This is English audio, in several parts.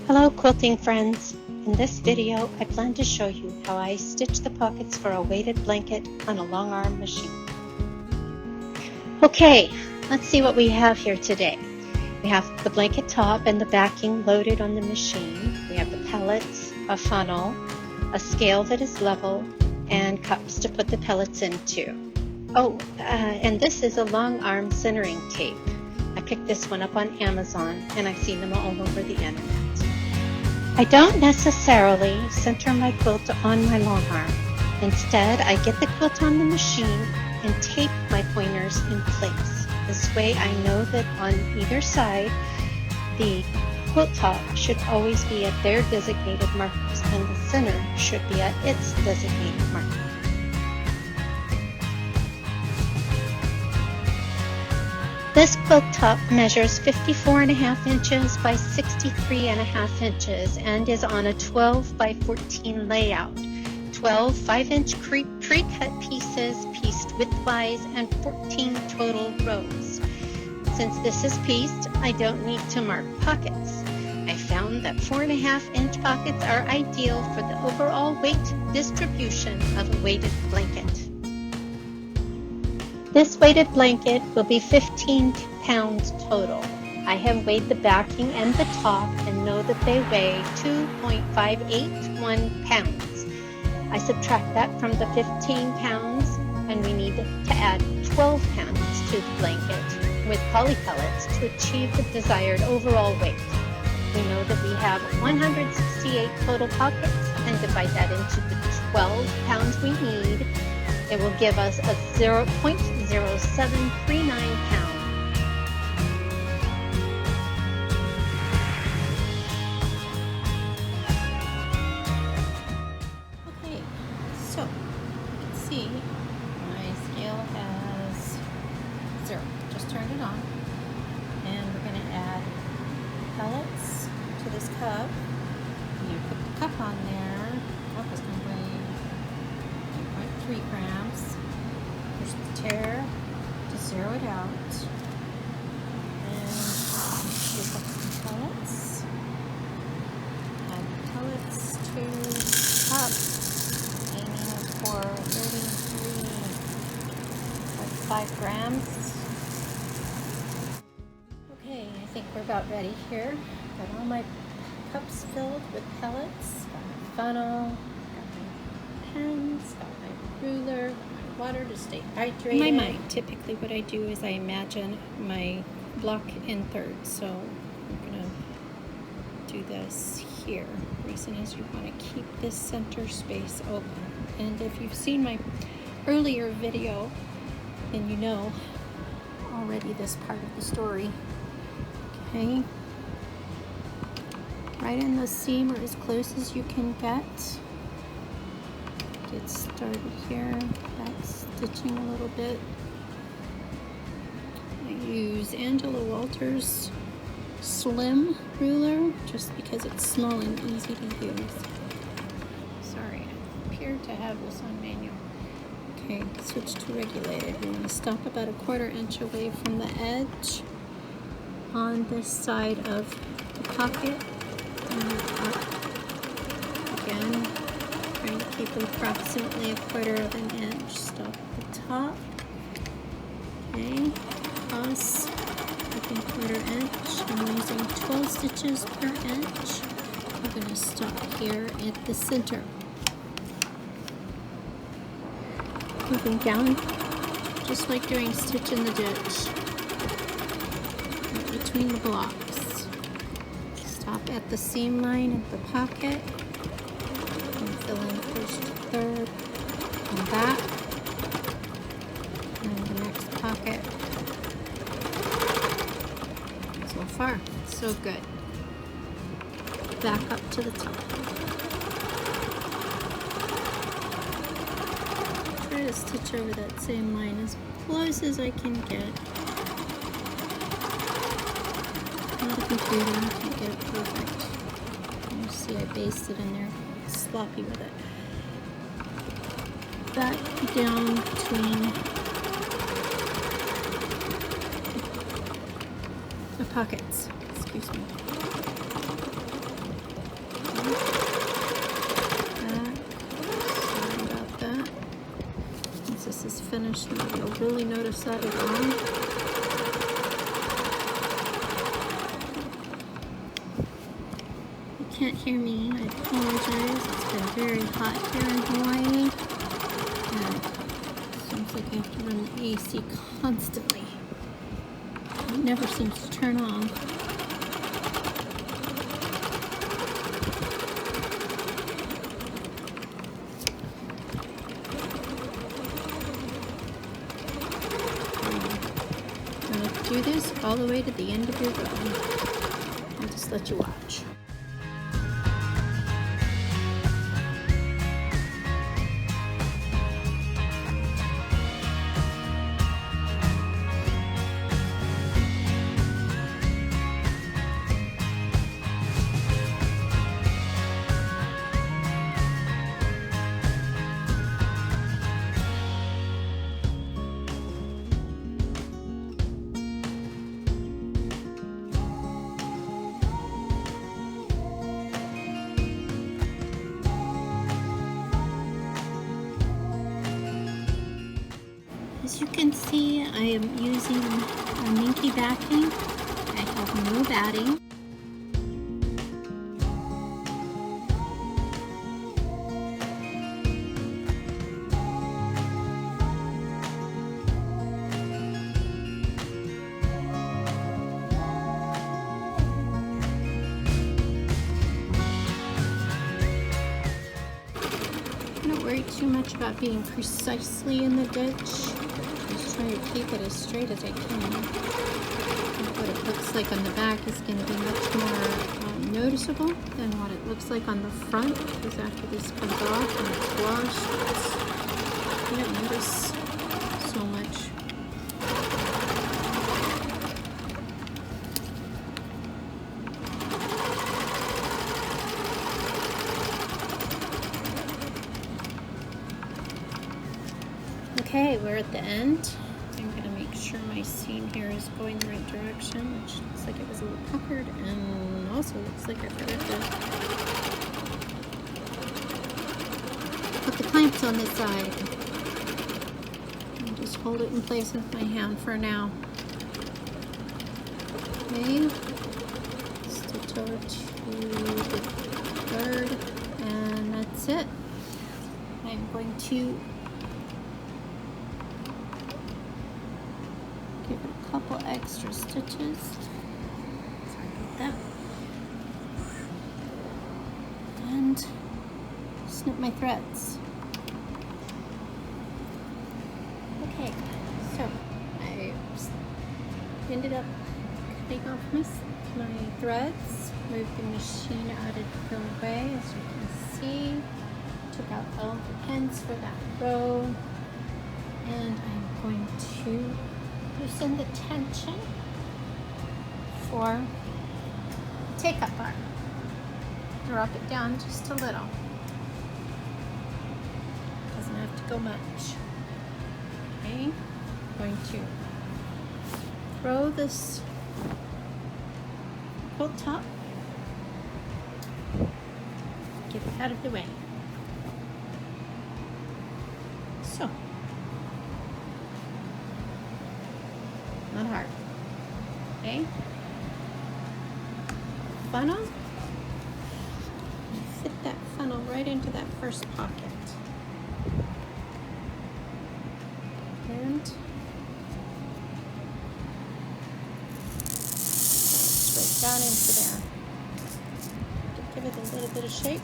Hello quilting friends! In this video I plan to show you how I stitch the pockets for a weighted blanket on a Longarm machine. Okay, let's see what we have here today. We have the blanket top and the backing loaded on the machine. We have the pellets, a funnel, a scale that is level, and cups to put the pellets into. And this is a Longarm centering tape. I picked this one up on Amazon and I've seen them all over the internet. I don't necessarily center my quilt on my Longarm. Instead, I get the quilt on the machine and tape my pointers in place. This way I know that on either side, the quilt top should always be at their designated markers and the center should be at its designated marker. This quilt top measures 54.5 inches by 63.5 inches and is on a 12 by 14 layout. 12 5-inch pre-cut pieces pieced widthwise and 14 total rows. Since this is pieced, I don't need to mark pockets. I found that 4.5-inch pockets are ideal for the overall weight distribution of a weighted blanket. This weighted blanket will be 15 pounds total. I have weighed the backing and the top and know that they weigh 2.581 pounds. I subtract that from the 15 pounds and we need to add 12 pounds to the blanket with poly pellets to achieve the desired overall weight. We know that we have 168 total pockets and divide that into the 12 pounds we need. It will give us a 0.0739 pounds. Okay, so you can see my scale has 0. Just turned it on. And we're going to add pellets to this cup. You put the cup on there. The cup is going to weigh 3 grams. Push the tear to zero it out. And use up some pellets. Add pellets to cup, aiming for 33.5 grams. Okay, I think we're about ready here. Got all my cups filled with pellets. Got my funnel. Got my pens. Got my ruler, my water to stay hydrated. In my mind, typically what I do is I imagine my block in thirds. So I'm going to do this here. The reason is you want to keep this center space open. And if you've seen my earlier video, then you know already this part of the story. Okay. Right in the seam or as close as you can get. Get started here, back stitching a little bit. I use Angela Walters' slim ruler just because it's small and easy to use. Sorry, I appear to have this on manual. Okay, switch to regulated. We want to stop about 1/4 inch away from the edge on this side of the pocket. And up again. Trying to keep them approximately 1/4 inch. Stop at the top. Okay, pause. Looking 1/4 inch. I'm using 12 stitches per inch. I'm going to stop here at the center. Moving down, just like doing stitch in the ditch. Between the blocks. Stop at the seam line at the pocket. Fill in the first third and that, and the next pocket. So far, so good. Back up to the top. Try to stitch over that same line as close as I can get. Not a computer, I can't get it perfect. You see I based it in there. Sloppy with it. Back down between the pockets. Excuse me. notice that at all. You can't hear me, I apologize. It's been very hot here in Hawaii. And it seems like I have to run the AC constantly. It never seems to turn on. Do this all the way to the end of your row. I'll just let you watch. As you can see, I am using a minky backing. I have no batting. I don't worry too much about being precisely in the ditch. Try to keep it as straight as I can. What it looks like on the back is going to be much more noticeable than what it looks like on the front, because after this comes off and it's washed, you don't notice so much. Okay, we're at the end. I'm going to make sure my seam here is going the right direction, which looks like it was a little puckered, and also looks like I forgot to put the clamps on this side. I'll just hold it in place with my hand for now. Okay, stitch over to the third, and that's it. I'm going to give it a couple extra stitches. Sorry about that. And snip my threads. Okay, so I ended up cutting off my threads, moved the machine out of the way, as you can see. Took out all the ends for that row, and I'm going to loosen the tension for the take-up bar. Drop it down just a little. Doesn't have to go much. Okay, I'm going to throw this quilt top, get it out of the way. So, not hard. Okay. Funnel. Fit that funnel right into that first pocket. And straight down into there. Give it a little bit of shake.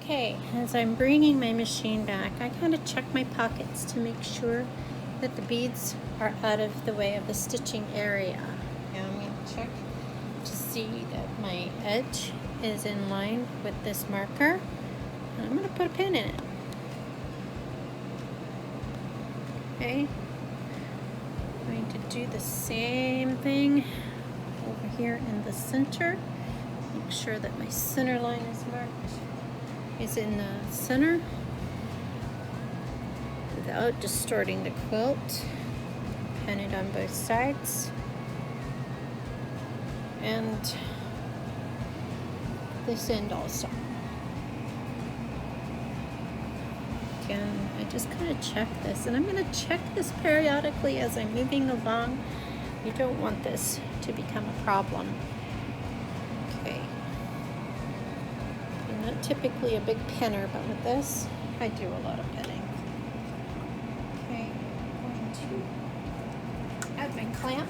Okay, as I'm bringing my machine back, I kind of check my pockets to make sure that the beads are out of the way of the stitching area. Now I'm going to check to see that my edge is in line with this marker. And I'm going to put a pin in it. Okay, I'm going to do the same thing over here in the center. Make sure that my center line is in the center without distorting the quilt. Pin it on both sides. And this end also. Again, I just kind of check this, and I'm going to check this periodically as I'm moving along. You don't want this to become a problem. Okay. I'm not typically a big pinner, but with this, I do a lot of pinning. Okay, I'm going to add my clamp.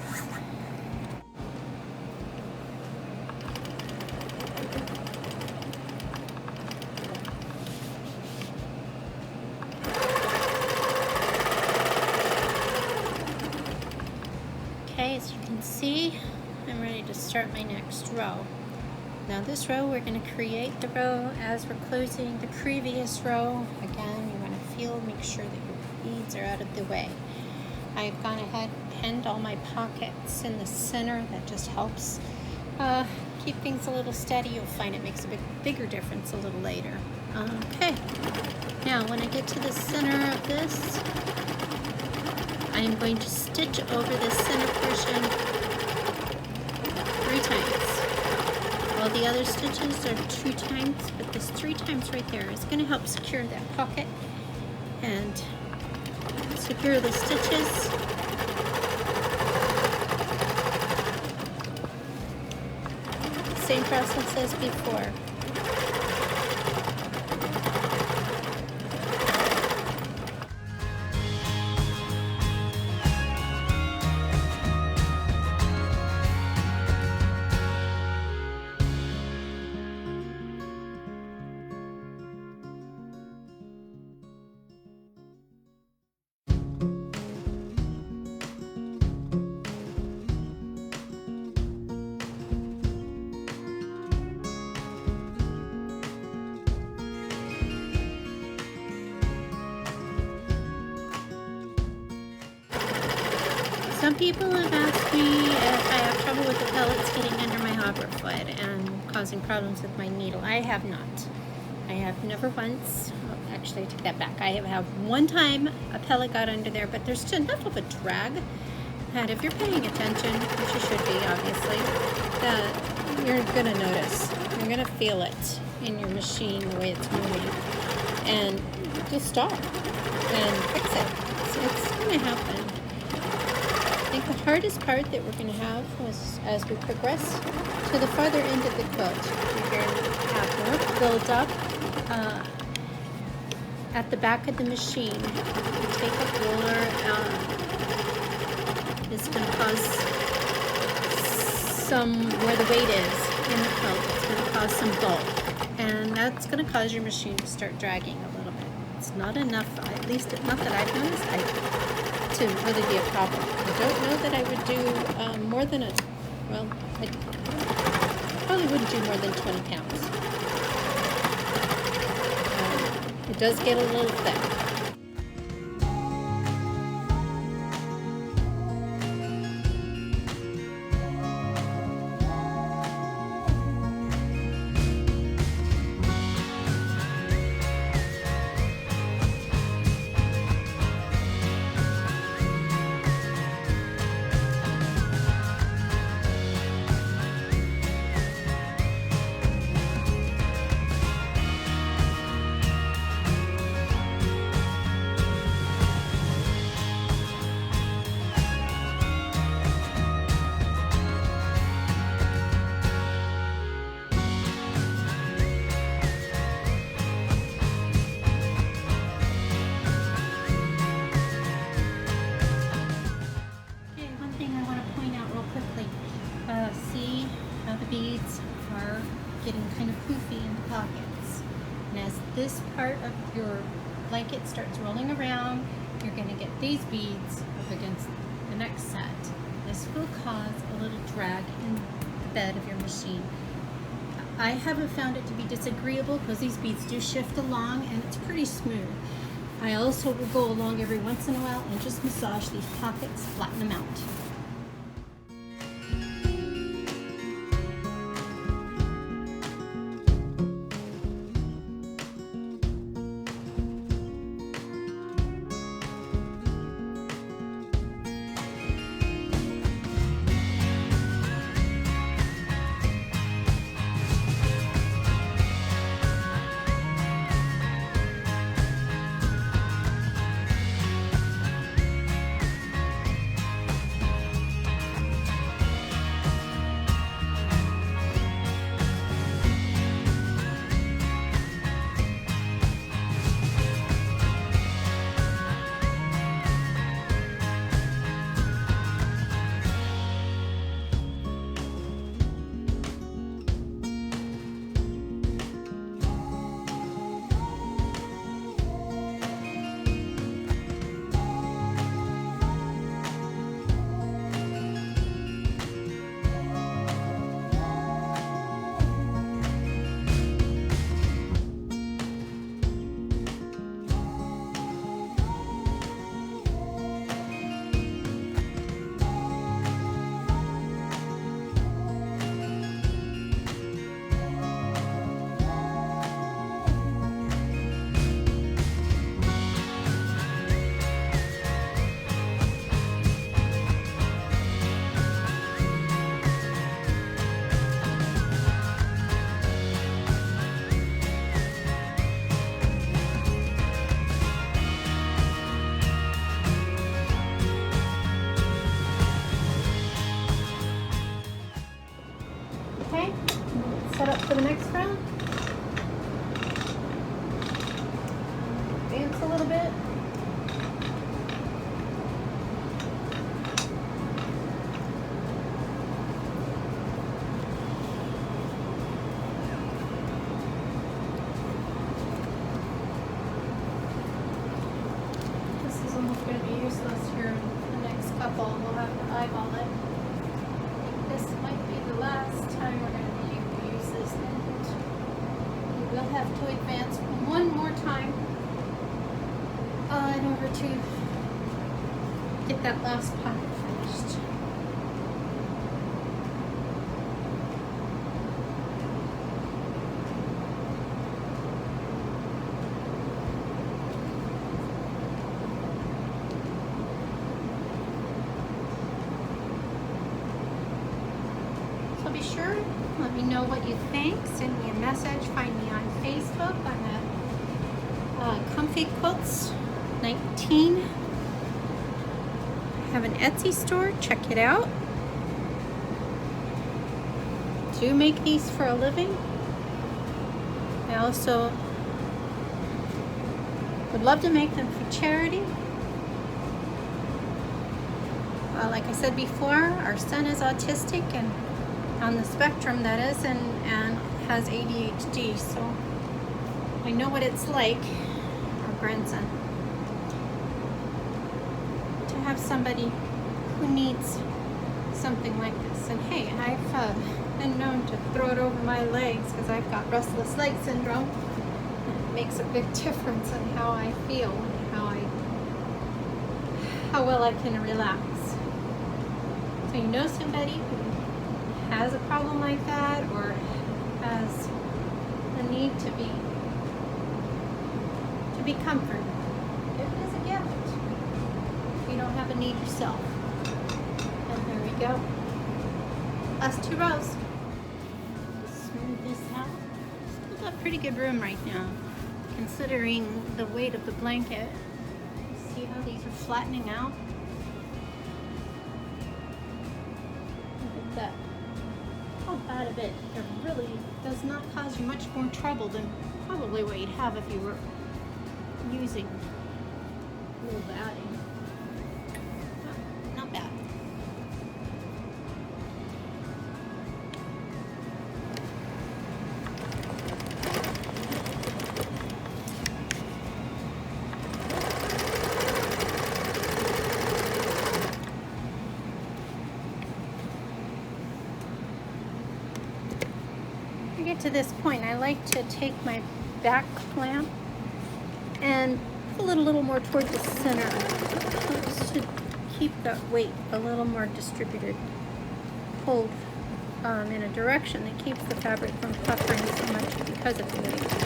Okay, as you can see, I'm ready to start my next row. Now this row, we're going to create the row as we're closing the previous row. Again, you want to make sure that your beads are out of the way. I've gone ahead and pinned all my pockets in the center. That just helps keep things a little steady. You'll find it makes a bigger difference a little later. Okay, now when I get to the center of this, I am going to stitch over this center portion 3 times. All the other stitches are 2 times, but this 3 times right there is going to help secure that pocket and secure the stitches. Same process as before. Some people have asked me if I have trouble with the pellets getting under my hopper foot and causing problems with my needle. I have not. I have never once. Oh, actually, I take that back. I have one time a pellet got under there, but there's enough of a drag that if you're paying attention, which you should be, obviously, that you're going to notice. You're going to feel it in your machine, the way it's moving. And just stop and fix it. So it's going to happen. I think the hardest part that we're going to have was as we progress to the farther end of the quilt. You're going to have more build up at the back of the machine. You take a roller, it's going to cause where the weight is in the quilt, it's going to cause some bulk, and that's going to cause your machine to start dragging a little bit. It's not enough, at least not that I've noticed, to really be a problem. I don't know that I would do more than I probably wouldn't do more than 20 pounds. It does get a little thick. blanket starts rolling around, you're going to get these beads up against the next set. This will cause a little drag in the bed of your machine. I haven't found it to be disagreeable because these beads do shift along and it's pretty smooth. I also will go along every once in a while and just massage these pockets, flatten them out. Okay, set up for the next round. Advance a little bit. This is almost going to be useless here in the next couple. We'll have to eyeball it. This might be the last time we're going to use this, and we will have to advance one more time in order to get that last pocket finished. So be sure, let me know what you think. Send me a message. Find me on Facebook. I'm at Comfy Quilts 19. I have an Etsy store. Check it out. Do make these for a living. I also would love to make them for charity. Like I said before, our son is autistic and on the spectrum, that is, and has ADHD, so I know what it's like, our grandson, to have somebody who needs something like this. And hey, I've been known to throw it over my legs because I've got restless leg syndrome. It makes a big difference in how I feel and how well I can relax. So you know somebody who has a problem like that or has the need to be comforted. It is a gift. You don't have a need yourself. And there we go. Last 2 rows. Just smooth this out. Still got pretty good room right now, considering the weight of the blanket. See how these are flattening out? Look at that. How bad of it really does not cause you much more trouble than probably what you'd have if you were using wool batting. Not bad. get to this point, I like to take my back clamp and pull it a little more toward the center. It helps to keep that weight a little more distributed, pulled in a direction that keeps the fabric from puckering so much because of the weight.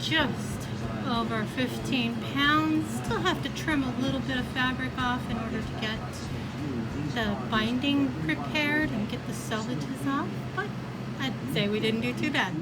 Just over 15 pounds. Still have to trim a little bit of fabric off in order to get the binding prepared and get the selvages off, but I'd say we didn't do too bad.